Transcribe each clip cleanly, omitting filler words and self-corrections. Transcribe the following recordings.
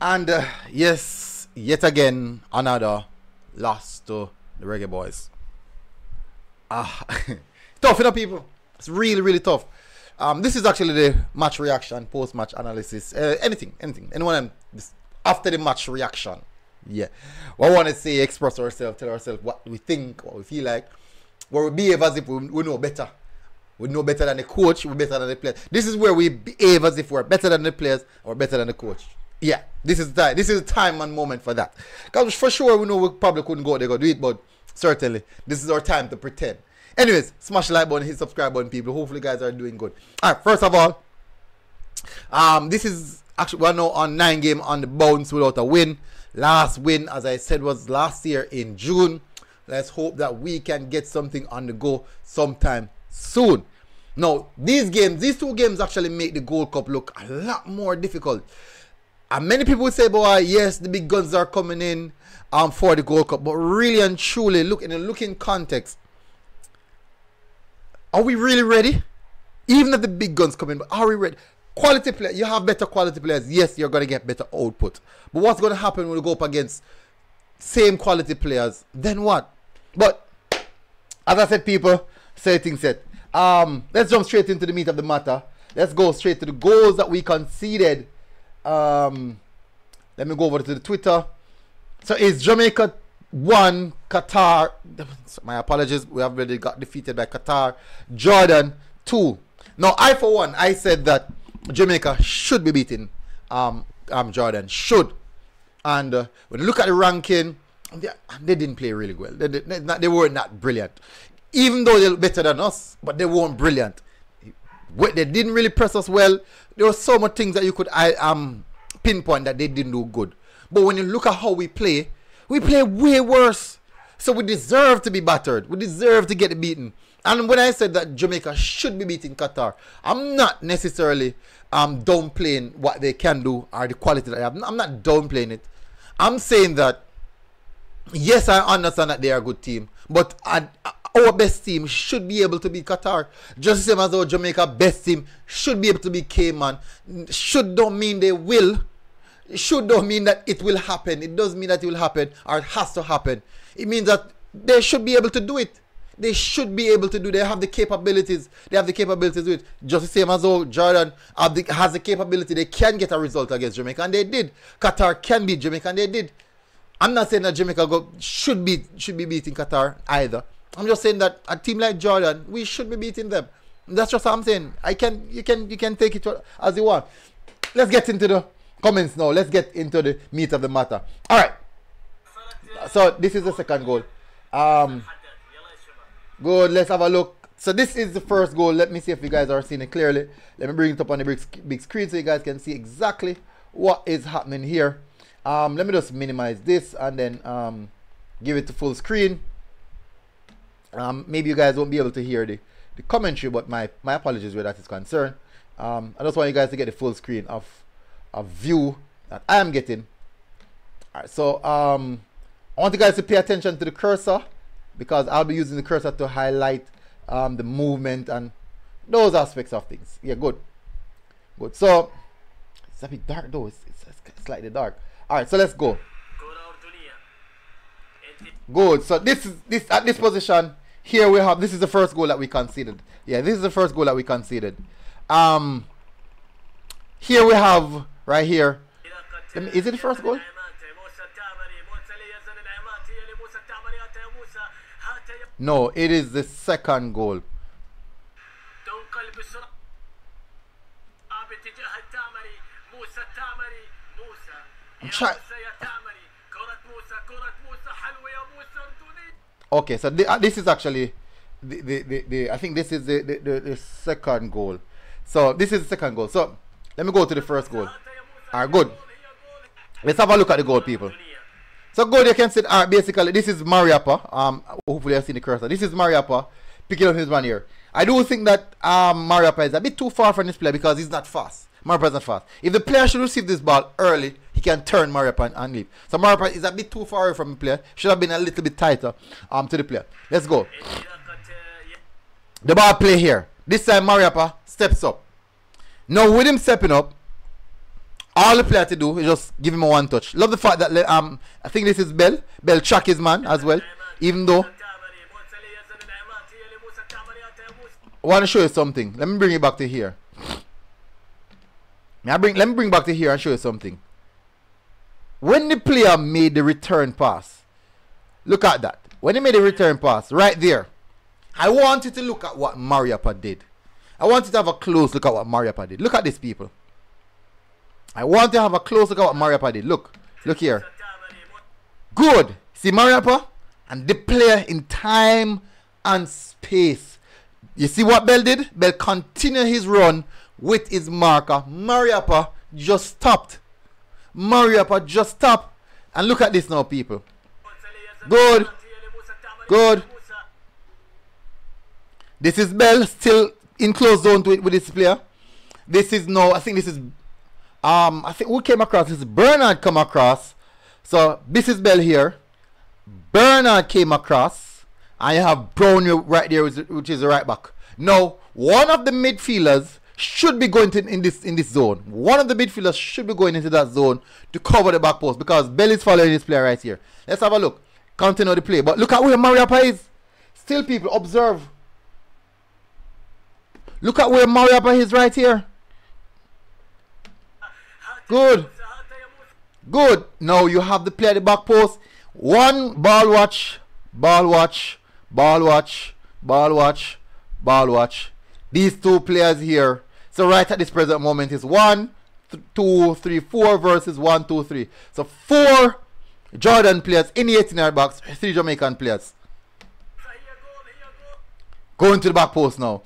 And yes, yet again, another loss to the Reggae Boyz. Tough, you know, people. It's really, really tough. This is actually the match reaction, post-match analysis, anything. Anyone after the match reaction. Yeah. What I want to say, express ourselves, tell ourselves what we think, what we feel like, where we behave as if we know better. We know better than the coach, we're better than the players. This is where we behave as if we're better than the players or better than the coach. Yeah, this is the time. This is the time and moment for that. Because for sure we know we probably couldn't go there go do it, but certainly this is our time to pretend. Anyways, smash the like button, hit subscribe button, people. Hopefully you guys are doing good. Alright, first of all, this is actually we're now on 9 games on the bounce without a win. Last win, as I said, was last year in June. Let's hope that we can get something on the go sometime soon. Now, these two games actually make the Gold Cup look a lot more difficult. And many people would say, boy, yes, the big guns are coming in for the Gold Cup. But really and truly, look in context. Are we really ready? Even if the big guns come in, but are we ready? Quality players, you have better quality players. Yes, you're going to get better output. But what's going to happen when we go up against same quality players? Then what? But, as I said, people, say things said. Let's jump straight into the meat of the matter. Let's go straight to the goals that we conceded. Let me go over to the Twitter. So it's Jamaica 1, Qatar. My apologies, we have already got defeated by Qatar. Jordan 2. Now, I for one, I said that Jamaica should be beating Jordan. Should. And when you look at the ranking, they didn't play really well. They weren't that brilliant. Even though they're better than us, but they weren't brilliant. They didn't really press us well. There were so much things that you could pinpoint that they didn't do good. But when you look at how we play way worse. So we deserve to be battered. We deserve to get beaten. And when I said that Jamaica should be beating Qatar, I'm not necessarily downplaying what they can do or the quality that they have. I'm not downplaying it. I'm saying that, yes, I understand that they are a good team, but our best team should be able to beat Qatar. Just the same as our Jamaica best team should be able to beat Cayman. Should don't mean they will. Should don't mean that it will happen. It doesn't mean that it will happen or it has to happen. It means that they should be able to do it. They should be able to do it. They have the capabilities. They have the capabilities to do it. Just the same as though Jordan has the capability. They can get a result against Jamaica, and they did. Qatar can beat Jamaica, and they did. I'm not saying that Jamaica should be beating Qatar either. I'm just saying that a team like Jordan, we should be beating them. That's just what I'm saying. You can take it as you want. Let's get into the comments now. Let's get into the meat of the matter. All right. So this is the second goal. Good. Let's have a look. So this is the first goal. Let me see if you guys are seeing it clearly. Let me bring it up on the big screen so you guys can see exactly what is happening here. Let me just minimize this and then give it to full screen. Maybe you guys won't be able to hear the commentary, but my apologies where that is concerned. I just want you guys to get the full screen of a view that I am getting. Alright, so I want you guys to pay attention to the cursor, because I'll be using the cursor to highlight the movement and those aspects of things. Yeah, good. So it's a bit dark though. It's slightly dark. Alright, so let's go. Good. So this at this position here we have, this is the first goal that we conceded. Yeah, this is the first goal that we conceded. Here we have right here. Is it the first goal? No, it is the second goal. Okay, so this is actually I think this is the second goal. So this is the second goal. So let me go to the first goal. Alright, good. Let's have a look at the goal, people. So good, you can see basically this is Mariappa. Hopefully I've seen the cursor. This is Mariappa picking up his man here. I do think that Mariappa is a bit too far from this player because he's not fast. Mariappa is not fast. If the player should receive this ball early, he can turn Mariappa and leave. So Mariappa is a bit too far away from the player. Should have been a little bit tighter to the player. Let's go. The ball play here. This time Mariappa steps up. Now with him stepping up, All the player to do is just give him a one touch. Love the fact that I think this is Bell. Bell track his man as well. Even though I want to show you something. Let me bring it back to here. Let me bring back to here and show you something. When the player made the return pass, look at that. When he made the return pass, right there, I want you to look at what Mariappa did. I want you to have a close look at what Mariappa did. Look at this, people. I want to have a close look at what Mariappa did. Look here. Good. See Mariappa? And the player in time and space. You see what Bell did? Bell continued his run with his marker. Mariappa just stopped. Mariappa just stopped. And look at this now, people. Good. Good. This is Bell still in close zone to it with this player. This is now, I think this is I think who came across? This is Bernard come across. So this is Bell here. Bernard came across. And you have Brown right there, which is the right back. Now, one of the midfielders should be going to in this zone. One of the midfielders should be going into that zone to cover the back post because Bell is following this player right here. Let's have a look. Continue the play. But look at where Mariappa is. Still, people, observe. Look at where Mariappa is right here. Good. Good. Now you have the player at the back post. One ball watch. Ball watch. Ball watch. Ball watch. Ball watch. These two players here. So right at this present moment is 1, 2, 3, 4 versus 1, 2, 3. So 4 Jordan players in the 18-yard box. 3 Jamaican players. Going to the back post now.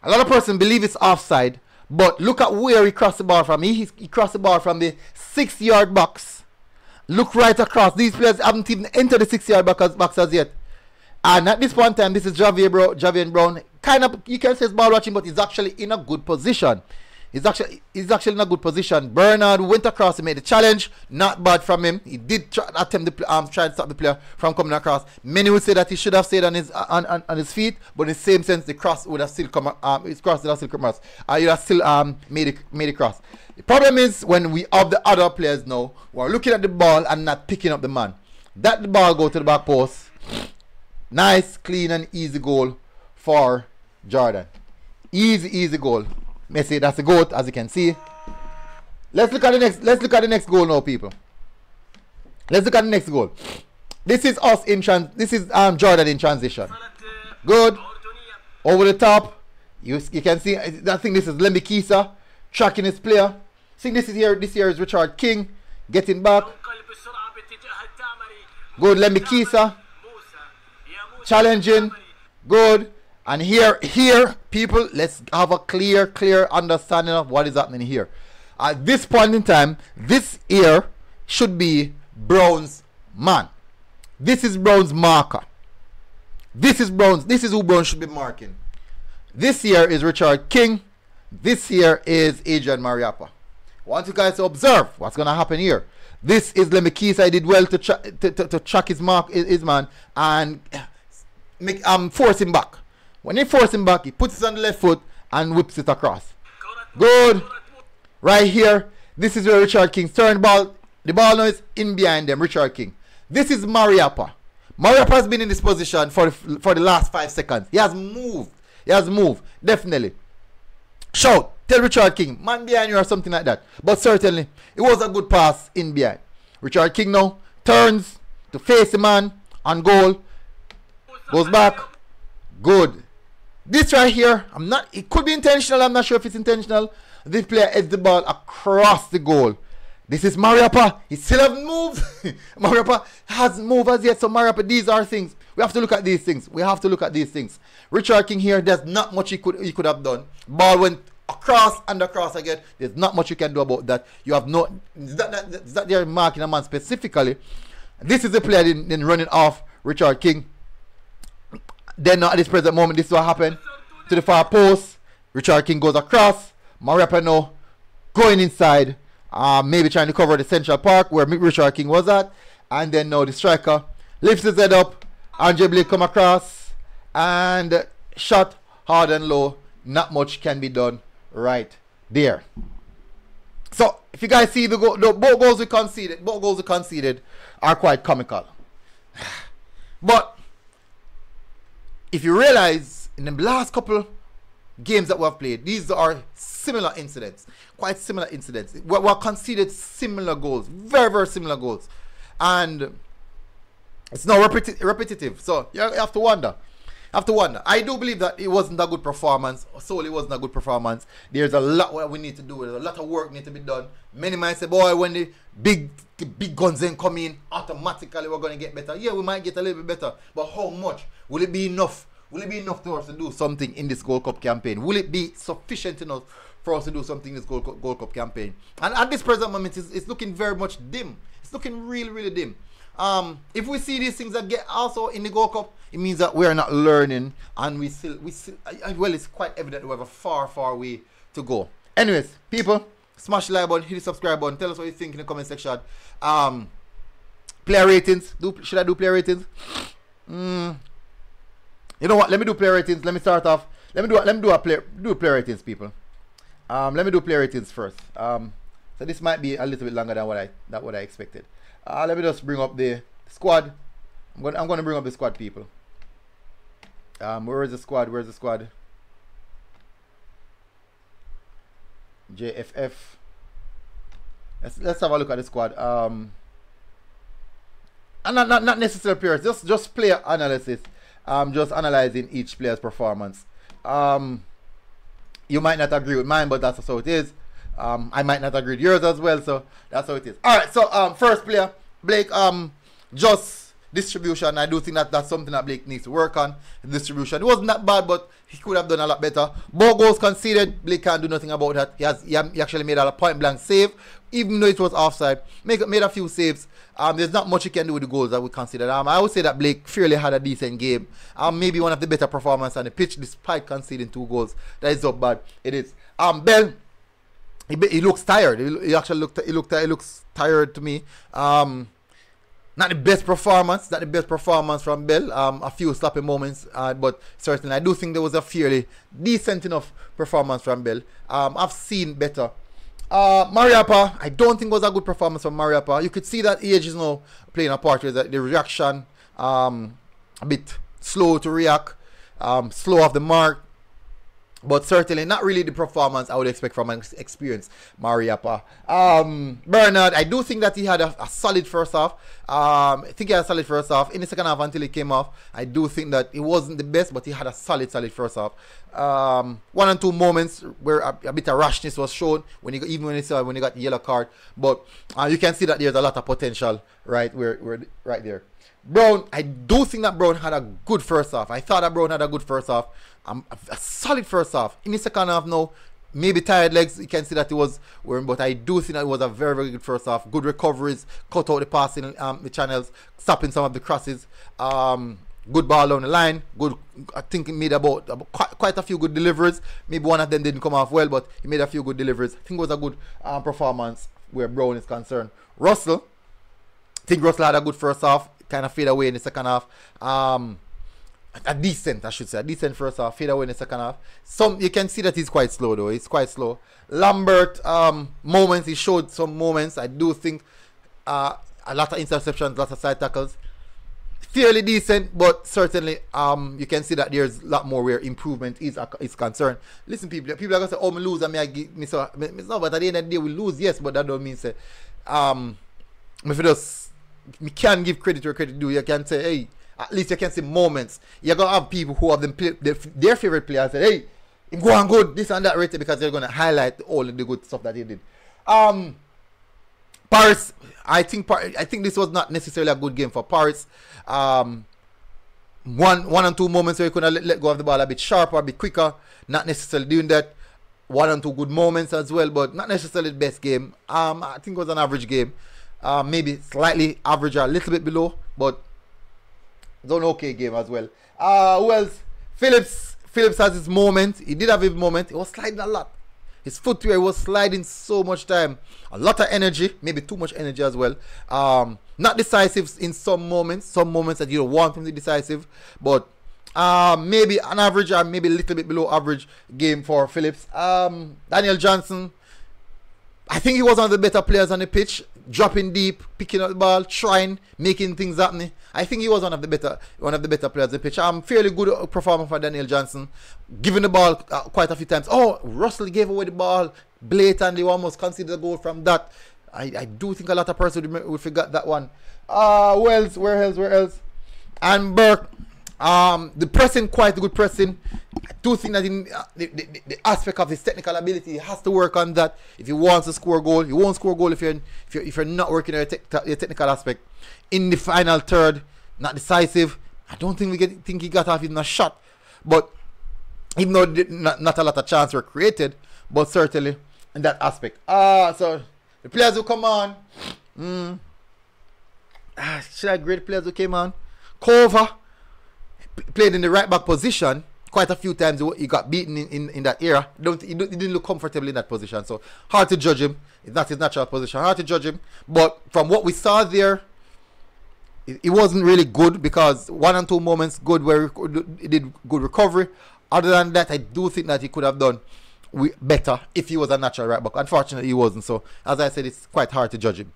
A lot of persons believe it's offside. But look at where he crossed the ball from. He crossed the ball from the 6-yard box. Look right across. These players haven't even entered the 6-yard box as yet. And at this point in time, this is Javian Brown. Kind of, you can say it's ball watching, but he's actually in a good position. He's actually in a good position. Bernard went across and made the challenge. Not bad from him. He did attempt to try and stop the player from coming across. Many would say that he should have stayed on his feet, but in the same sense, the cross would have still come. His cross would have still come across. He would have still made the cross. The problem is when we have the other players now who are looking at the ball and not picking up the man. That the ball go to the back post. Nice, clean, and easy goal for Jordan. Easy goal. Messi, that's a goat, as you can see. Let's look at the next goal now, people. Let's look at the next goal. This is us in this is Jordan in transition. Good. Over the top. You can see, I think this is Lemmy Kisa tracking his player. See, this here is Richard King getting back. Good, Lemmy Kisa challenging. Good. And here, people, let's have a clear understanding of what is happening here. At this point in time, this here should be Brown's man. This is Brown's marker. This is who Brown should be marking. This here is Richard King. This here is Adrian Mariappa. I want you guys to observe what's going to happen here. This is Lemekisa. He did well to track his man and force him back. When he forces him back, he puts it on the left foot and whips it across. Good. Right here, this is where Richard King turned the ball. The ball now is in behind them, Richard King. This is Mariappa. Mariappa has been in this position for the last 5 seconds. He has moved. Definitely. Shout. Tell Richard King, man behind you or something like that. But certainly, it was a good pass in behind. Richard King now turns to face the man on goal. Goes back. Good. This right here, it could be intentional. I'm not sure if it's intentional. This player heads the ball across the goal. This is Mariappa. He still hasn't moved. Mariappa hasn't moved as yet. So Mariappa, these are things. We have to look at these things. Richard King here, there's not much he could have done. Ball went across and across again. There's not much you can do about that. You have no, that they're marking a man specifically. This is the player then running off Richard King. Then at this present moment, this is what happened to the far post. Richard King goes across. Mariappa now going inside, maybe trying to cover the central park where Richard King was at. And then now the striker lifts his head up. Andre Blake come across and shot hard and low. Not much can be done right there. So if you guys see the both goals we conceded are quite comical. But if you realize in the last couple games that we have played, these are similar incidents, quite similar incidents. We conceded similar goals, very, very similar goals, and it's not repetitive. So you have to wonder. I do believe that it wasn't a good performance. Solely wasn't a good performance. There's a lot what we need to do. There's a lot of work need to be done. Many might say, boy, when the big guns then come in, automatically we're going to get better. Yeah, we might get a little bit better. But how much? Will it be enough? Will it be enough for us to do something in this Gold Cup campaign? Will it be sufficient enough for us to do something in this Gold Cup campaign? And at this present moment, it's looking very much dim. It's looking really, really dim. If we see these things that get also in the Gold Cup, it means that we are not learning, and we still well, it's quite evident we have a far way to go. Anyways, people, smash the like button, hit the subscribe button, tell us what you think in the comment section. Player ratings. Should I do player ratings? You know what? Let me do player ratings. Let me start off. Let me do player ratings, people. Let me do player ratings first. So this might be a little bit longer than what I expected. Let me just bring up the squad. I'm going to bring up the squad, people. Where is the squad? Where's the squad? JFF. Let's have a look at the squad. And not necessarily players, just player analysis. Just analyzing each player's performance. You might not agree with mine, but that's how it is. I might not agree with yours as well, so that's how it is. Alright, so first player, Blake, just distribution. I do think that that's something that Blake needs to work on. Distribution. It wasn't that bad, but he could have done a lot better. Both goals conceded. Blake can't do nothing about that. He actually made a point blank save, even though it was offside. Made a few saves. There's not much he can do with the goals that we considered. I would say that Blake fairly had a decent game. Maybe one of the better performances on the pitch, despite conceding 2 goals. That is not bad. It is. Bell, he looks tired. He actually looks tired to me. Not the best performance. Not the best performance from Bell. A few sloppy moments, but certainly I do think there was a fairly decent enough performance from Bell. I've seen better. Mariappa, I don't think was a good performance from Mariappa. You could see that age is now playing a part with the reaction. A bit slow to react, slow off the mark. But certainly not really the performance I would expect from an experienced Mariappa. Bernard, I do think that he had a solid first half. I think he had a solid first half. In the second half until he came off, I do think that it wasn't the best, but he had a solid first half. 1 and 2 moments where a bit of rashness was shown when he got the yellow card. But you can see that there's a lot of potential right there. Brown, I do think that Brown had a good first half. I thought that Brown had a good first half. A solid first half. In the second half now, maybe tired legs, you can see that he was wearing, but I do think that it was a very, very good first half. Good recoveries, cut out the passing, the channels, stopping some of the crosses. Good ball down the line. Good, I think he made about quite a few good deliveries. Maybe one of them didn't come off well, but he made a few good deliveries. I think it was a good performance where Brown is concerned. Russell, I think Russell had a good first half. Kind of fade away in the second half. A decent first half, fade away in the second half. You can see that he's quite slow though. He's quite slow. Lambert, moments, he showed some moments. I do think a lot of interceptions, lots of side tackles. Fairly decent, but certainly you can see that there's a lot more where improvement is concerned. Listen, people are gonna say, oh, me lose, and no, but at the end of the day we lose, yes, but that don't mean say if it does. We can give credit where credit due. You can say, hey, at least you can see moments. You're going to have people who have their favorite players say, hey, him go on good, this and that rated, because they're going to highlight all of the good stuff that he did. Paris, I think this was not necessarily a good game for Paris. One and 2 moments where you could have let go of the ball a bit sharper, a bit quicker. Not necessarily doing that. 1 and 2 good moments as well, but not necessarily the best game. I think it was an average game. Maybe slightly average or a little bit below, but it's an okay game as well. Who else? Phillips has his moment. He did have his moment. He was sliding a lot. His footwear was sliding so much time. A lot of energy, maybe too much energy as well. Not decisive in some moments that you don't want him to be decisive, but maybe an average or maybe a little bit below average game for Phillips. Daniel Johnson, I think he was one of the better players on the pitch, dropping deep, picking up the ball, trying, making things happen. I think he was one of the better players on the pitch. Fairly good performance for Daniel Johnson, giving the ball quite a few times. Oh, Russell gave away the ball blatantly, almost considered a goal from that. I do think a lot of persons would forget that one. Where else? And Burke. The pressing, quite good pressing. I do think that in the aspect of his technical ability, he has to work on that. If he wants to score a goal, he won't score a goal if you're not working on your technical aspect. In the final third, not decisive. I don't think he got off even a shot. But even though not a lot of chances were created, but certainly in that aspect. So the players who come on. Should I grade the players who came on? Cover played in the right back position quite a few times. He got beaten in that era. He didn't look comfortable in that position, so hard to judge him. It's not his natural position. Hard to judge him. But from what we saw there, it wasn't really good, because 1 and 2 moments good where he did good recovery. Other than that, I do think that he could have done better if he was a natural right back. Unfortunately, he wasn't. So as I said, it's quite hard to judge him.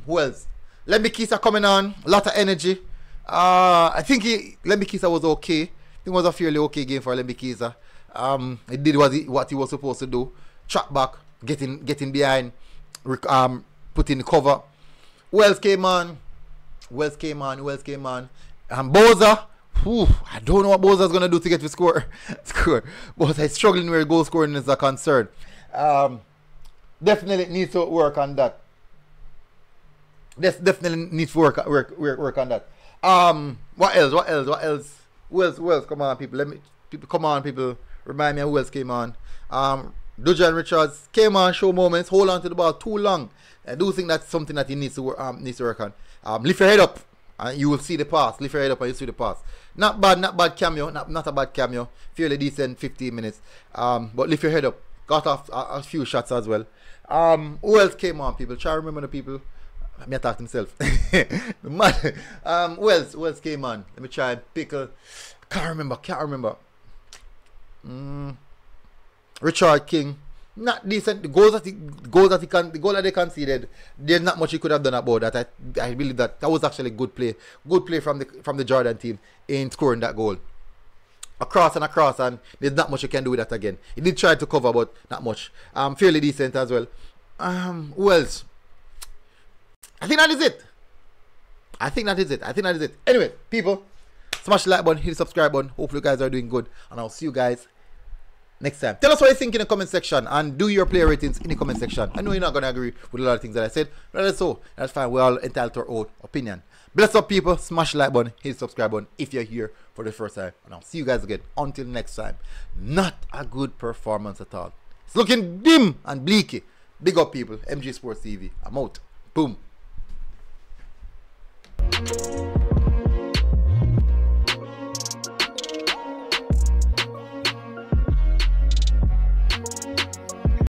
Who else? Lemmy Kisa coming on, a lot of energy. I think Lemmy Kisa was okay. I think it was a fairly okay game for Lemmy Kisa. He did what he was supposed to do. Track back, getting behind, putting the cover. Wells came on. And Boza, I don't know what Boza's gonna do to get to score. Boza is struggling where goal scoring is a concern. Definitely needs to work on that. Definitely needs to work on that. What else? Who else? Come on, people. Remind me of who else came on. Dujan Richards came on, show moments, hold on to the ball too long. I do think that's something that he needs to work on. Lift your head up and you will see the pass. Lift your head up and you'll see the pass. Not bad cameo, not a bad cameo. Fairly decent 15 minutes. But lift your head up. Got off a few shots as well. Who else came on, people? Try to remember the people. Let me attack himself. Who else came on? Let me try and pick a. Can't remember. Richard King, not decent. The goal that they conceded, there's not much he could have done about that. I believe that was actually good play from the Jordan team in scoring that goal. Across, and there's not much you can do with that again. He did try to cover, but not much. Fairly decent as well. Who else? I think that is it. Anyway, people, smash the like button, hit the subscribe button. Hopefully you guys are doing good, and I'll see you guys next time. Tell us what you think in the comment section, and do your player ratings in the comment section. I know you're not going to agree with a lot of things that I said, but that's so. That's fine. We're all entitled to our own opinion. Bless up, people. Smash the like button, hit the subscribe button if you're here for the first time, and I'll see you guys again. Until next time. Not a good performance at all. It's looking dim and bleaky. Big up, people. MG Sports TV. I'm out. Boom.